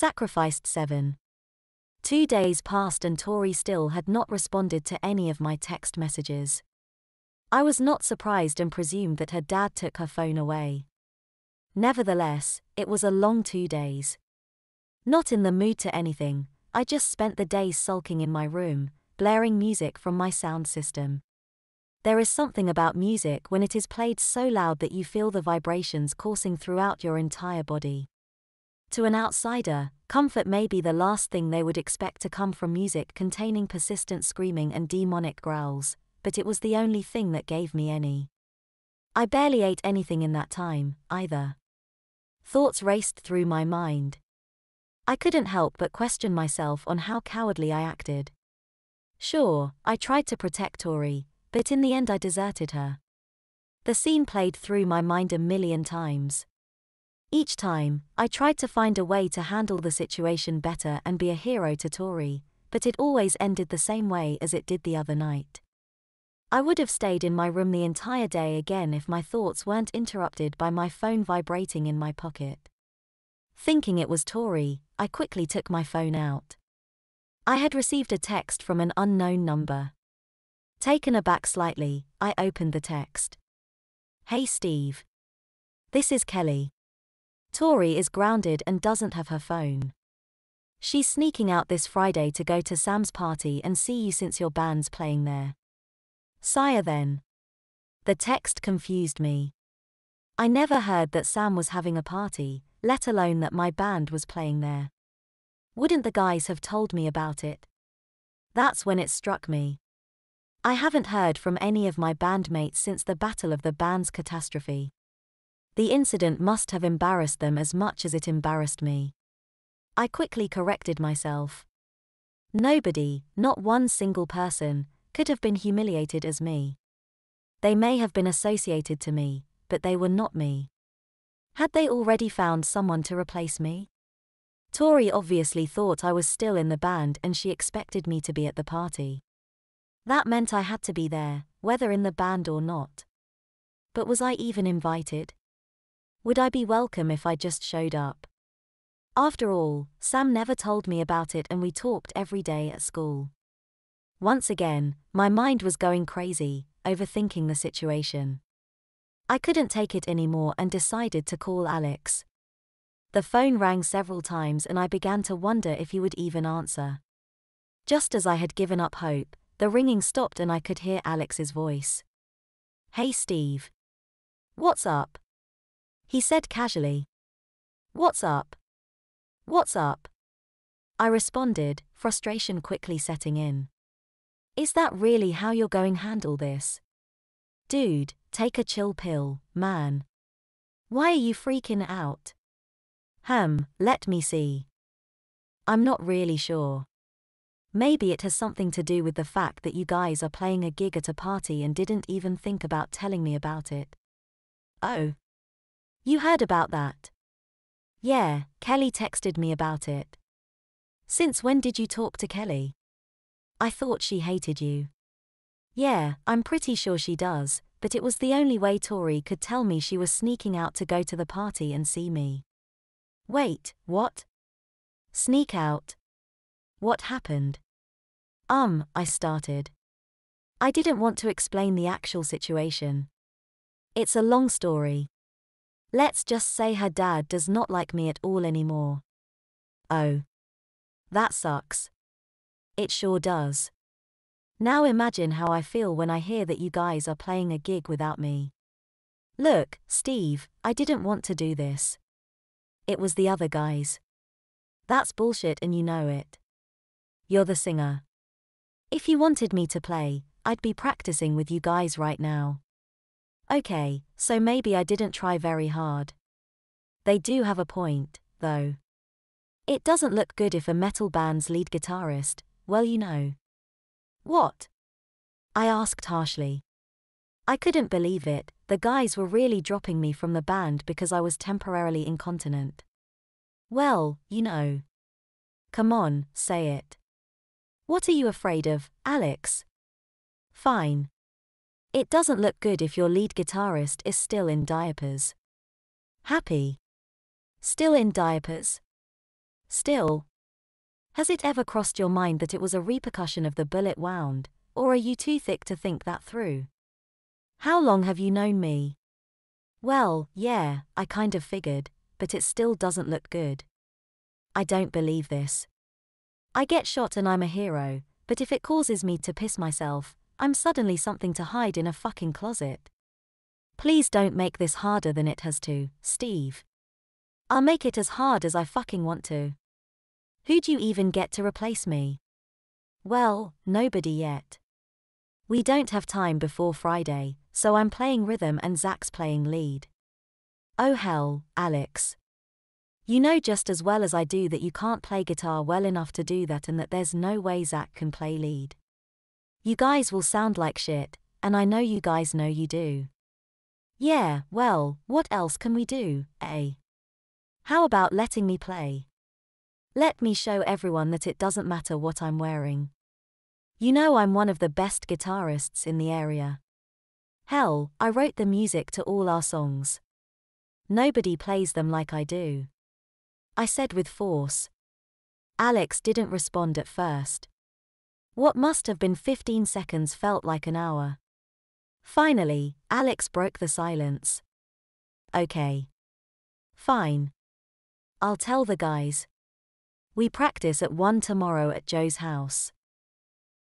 Sacrificed 7. 2 days passed and Tori still had not responded to any of my text messages. I was not surprised and presumed that her dad took her phone away. Nevertheless, it was a long 2 days. Not in the mood to anything, I just spent the day sulking in my room, blaring music from my sound system. There is something about music when it is played so loud that you feel the vibrations coursing throughout your entire body. To an outsider, comfort may be the last thing they would expect to come from music containing persistent screaming and demonic growls, but it was the only thing that gave me any. I barely ate anything in that time, either. Thoughts raced through my mind. I couldn't help but question myself on how cowardly I acted. Sure, I tried to protect Tori, but in the end I deserted her. The scene played through my mind a million times. Each time, I tried to find a way to handle the situation better and be a hero to Tori, but it always ended the same way as it did the other night. I would have stayed in my room the entire day again if my thoughts weren't interrupted by my phone vibrating in my pocket. Thinking it was Tori, I quickly took my phone out. I had received a text from an unknown number. Taken aback slightly, I opened the text. "Hey Steve. This is Kelly. Tori is grounded and doesn't have her phone. She's sneaking out this Friday to go to Sam's party and see you since your band's playing there. Sire then." The text confused me. I never heard that Sam was having a party, let alone that my band was playing there. Wouldn't the guys have told me about it? That's when it struck me. I haven't heard from any of my bandmates since the Battle of the Bands catastrophe. The incident must have embarrassed them as much as it embarrassed me. I quickly corrected myself. Nobody, not one single person, could have been humiliated as me. They may have been associated to me, but they were not me. Had they already found someone to replace me? Tori obviously thought I was still in the band and she expected me to be at the party. That meant I had to be there, whether in the band or not. But was I even invited? Would I be welcome if I just showed up? After all, Sam never told me about it and we talked every day at school. Once again, my mind was going crazy, overthinking the situation. I couldn't take it anymore and decided to call Alex. The phone rang several times and I began to wonder if he would even answer. Just as I had given up hope, the ringing stopped and I could hear Alex's voice. "Hey Steve. What's up?" He said casually. "What's up? What's up?" I responded, frustration quickly setting in. "Is that really how you're going to handle this? Dude, take a chill pill, man. Why are you freaking out?" Let me see. I'm not really sure. Maybe it has something to do with the fact that you guys are playing a gig at a party and didn't even think about telling me about it. Oh. You heard about that? Yeah, Kelly texted me about it. Since when did you talk to Kelly? I thought she hated you. Yeah, I'm pretty sure she does, but it was the only way Tori could tell me she was sneaking out to go to the party and see me. Wait, what? Sneak out? What happened? I started. I didn't want to explain the actual situation. It's a long story. Let's just say her dad does not like me at all anymore. Oh. That sucks. It sure does. Now imagine how I feel when I hear that you guys are playing a gig without me. Look, Steve, I didn't want to do this. It was the other guys. That's bullshit and you know it. You're the singer. If you wanted me to play, I'd be practicing with you guys right now. Okay, so maybe I didn't try very hard. They do have a point, though. It doesn't look good if a metal band's lead guitarist, well you know. What? I asked harshly. I couldn't believe it, the guys were really dropping me from the band because I was temporarily incontinent. Well, you know. Come on, say it. What are you afraid of, Alex? Fine. It doesn't look good if your lead guitarist is still in diapers. Happy? Still in diapers? Still, has it ever crossed your mind that it was a repercussion of the bullet wound, or are you too thick to think that through? How long have you known me? Well, yeah, I kind of figured, but it still doesn't look good. I don't believe this. I get shot and I'm a hero, but if it causes me to piss myself, I'm suddenly something to hide in a fucking closet. Please don't make this harder than it has to, Steve. I'll make it as hard as I fucking want to. Who'd you even get to replace me? Well, nobody yet. We don't have time before Friday, so I'm playing rhythm and Zach's playing lead. Oh hell, Alex. You know just as well as I do that you can't play guitar well enough to do that and that there's no way Zach can play lead. You guys will sound like shit, and I know you guys know you do. Yeah, well, what else can we do, eh? How about letting me play? Let me show everyone that it doesn't matter what I'm wearing. You know I'm one of the best guitarists in the area. Hell, I wrote the music to all our songs. Nobody plays them like I do. I said with force. Alex didn't respond at first. What must have been 15 seconds felt like an hour. Finally, Alex broke the silence. Okay. Fine. I'll tell the guys. We practice at 1 tomorrow at Joe's house.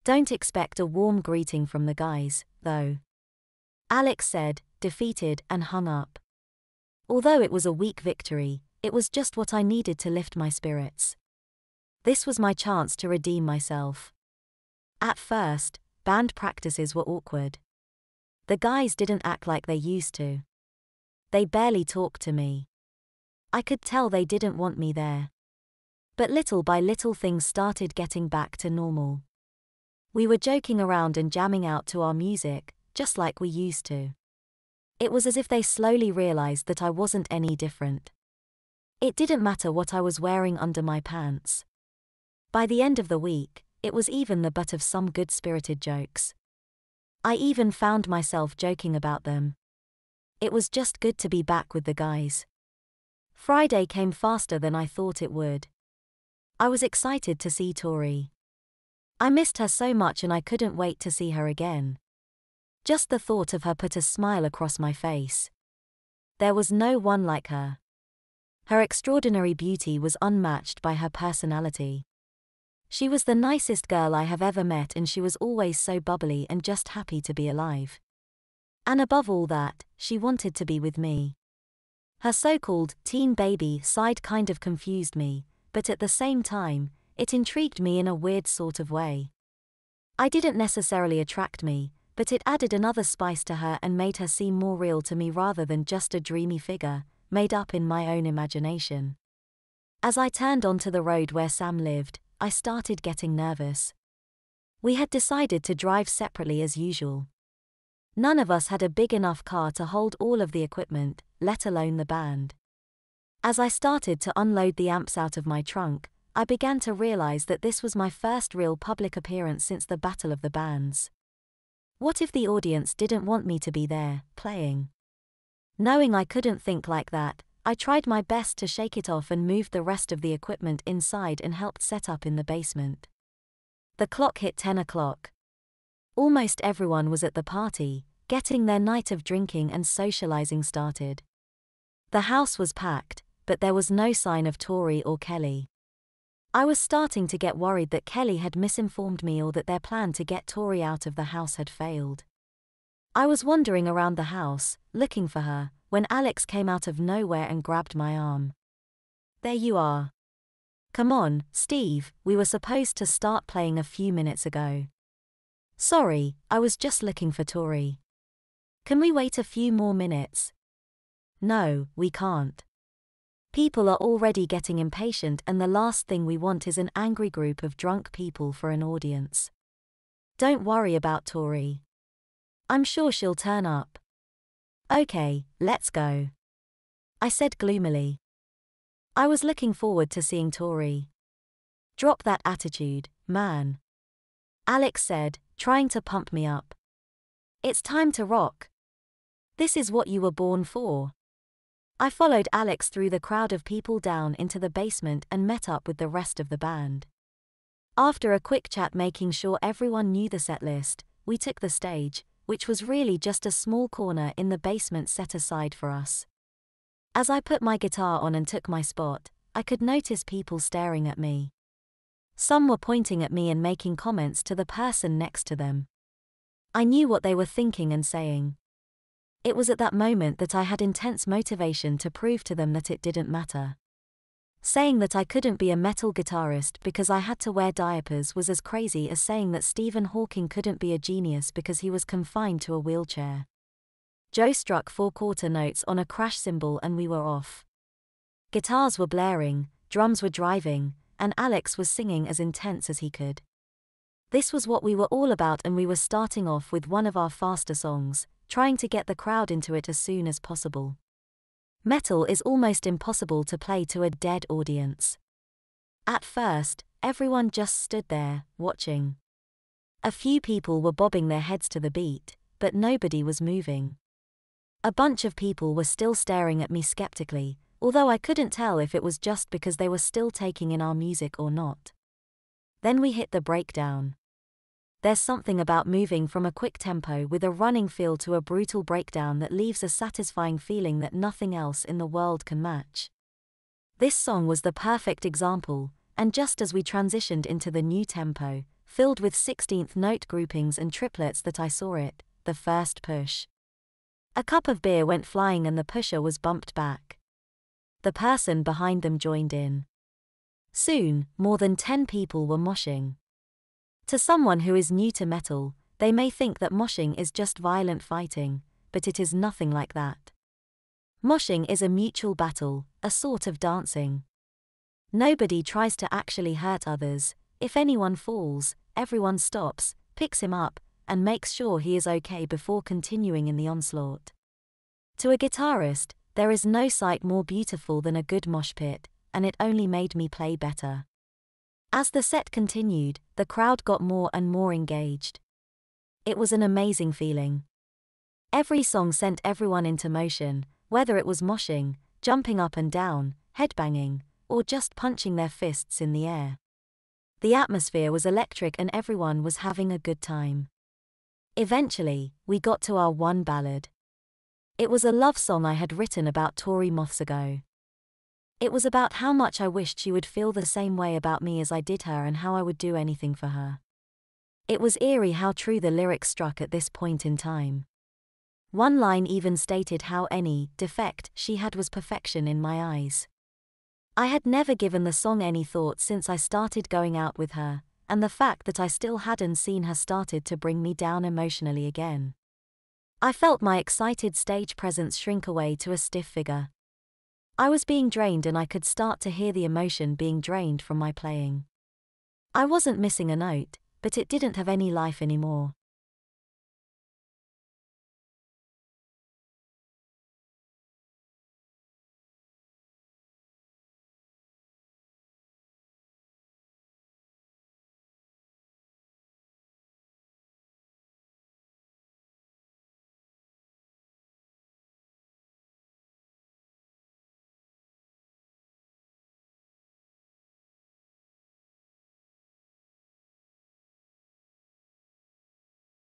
Don't expect a warm greeting from the guys, though. Alex said, defeated, and hung up. Although it was a weak victory, it was just what I needed to lift my spirits. This was my chance to redeem myself. At first, band practices were awkward. The guys didn't act like they used to. They barely talked to me. I could tell they didn't want me there. But little by little things started getting back to normal. We were joking around and jamming out to our music, just like we used to. It was as if they slowly realized that I wasn't any different. It didn't matter what I was wearing under my pants. By the end of the week, it was even the butt of some good-spirited jokes. I even found myself joking about them. It was just good to be back with the guys. Friday came faster than I thought it would. I was excited to see Tori. I missed her so much and I couldn't wait to see her again. Just the thought of her put a smile across my face. There was no one like her. Her extraordinary beauty was unmatched by her personality. She was the nicest girl I have ever met and she was always so bubbly and just happy to be alive. And above all that, she wanted to be with me. Her so-called teen baby side kind of confused me, but at the same time, it intrigued me in a weird sort of way. I didn't necessarily attract me, but it added another spice to her and made her seem more real to me rather than just a dreamy figure, made up in my own imagination. As I turned onto the road where Sam lived, I started getting nervous. We had decided to drive separately as usual. None of us had a big enough car to hold all of the equipment, let alone the band. As I started to unload the amps out of my trunk, I began to realize that this was my first real public appearance since the Battle of the Bands. What if the audience didn't want me to be there, playing? Knowing I couldn't think like that, I tried my best to shake it off and moved the rest of the equipment inside and helped set up in the basement. The clock hit 10 o'clock. Almost everyone was at the party, getting their night of drinking and socializing started. The house was packed, but there was no sign of Tori or Kelly. I was starting to get worried that Kelly had misinformed me or that their plan to get Tori out of the house had failed. I was wandering around the house, looking for her, when Alex came out of nowhere and grabbed my arm. There you are. Come on, Steve, we were supposed to start playing a few minutes ago. Sorry, I was just looking for Tori. Can we wait a few more minutes? No, we can't. People are already getting impatient and the last thing we want is an angry group of drunk people for an audience. Don't worry about Tori. I'm sure she'll turn up. Okay, let's go. I said gloomily. I was looking forward to seeing Tori. Drop that attitude, man. Alex said, trying to pump me up. It's time to rock. This is what you were born for. I followed Alex through the crowd of people down into the basement and met up with the rest of the band. After a quick chat making sure everyone knew the set list, we took the stage, which was really just a small corner in the basement set aside for us. As I put my guitar on and took my spot, I could notice people staring at me. Some were pointing at me and making comments to the person next to them. I knew what they were thinking and saying. It was at that moment that I had intense motivation to prove to them that it didn't matter. Saying that I couldn't be a metal guitarist because I had to wear diapers was as crazy as saying that Stephen Hawking couldn't be a genius because he was confined to a wheelchair. Joe struck 4/4 notes on a crash cymbal and we were off. Guitars were blaring, drums were driving, and Alex was singing as intense as he could. This was what we were all about, and we were starting off with one of our faster songs, trying to get the crowd into it as soon as possible. Metal is almost impossible to play to a dead audience. At first, everyone just stood there, watching. A few people were bobbing their heads to the beat, but nobody was moving. A bunch of people were still staring at me skeptically, although I couldn't tell if it was just because they were still taking in our music or not. Then we hit the breakdown. There's something about moving from a quick tempo with a running feel to a brutal breakdown that leaves a satisfying feeling that nothing else in the world can match. This song was the perfect example, and just as we transitioned into the new tempo, filled with 16th note groupings and triplets, that I saw it, the first push. A cup of beer went flying and the pusher was bumped back. The person behind them joined in. Soon, more than 10 people were moshing. To someone who is new to metal, they may think that moshing is just violent fighting, but it is nothing like that. Moshing is a mutual battle, a sort of dancing. Nobody tries to actually hurt others. If anyone falls, everyone stops, picks him up, and makes sure he is okay before continuing in the onslaught. To a guitarist, there is no sight more beautiful than a good mosh pit, and it only made me play better. As the set continued, the crowd got more and more engaged. It was an amazing feeling. Every song sent everyone into motion, whether it was moshing, jumping up and down, headbanging, or just punching their fists in the air. The atmosphere was electric and everyone was having a good time. Eventually, we got to our one ballad. It was a love song I had written about Tori months ago. It was about how much I wished she would feel the same way about me as I did her and how I would do anything for her. It was eerie how true the lyrics struck at this point in time. One line even stated how any defect she had was perfection in my eyes. I had never given the song any thought since I started going out with her, and the fact that I still hadn't seen her started to bring me down emotionally again. I felt my excited stage presence shrink away to a stiff figure. I was being drained and I could start to hear the emotion being drained from my playing. I wasn't missing a note, but it didn't have any life anymore.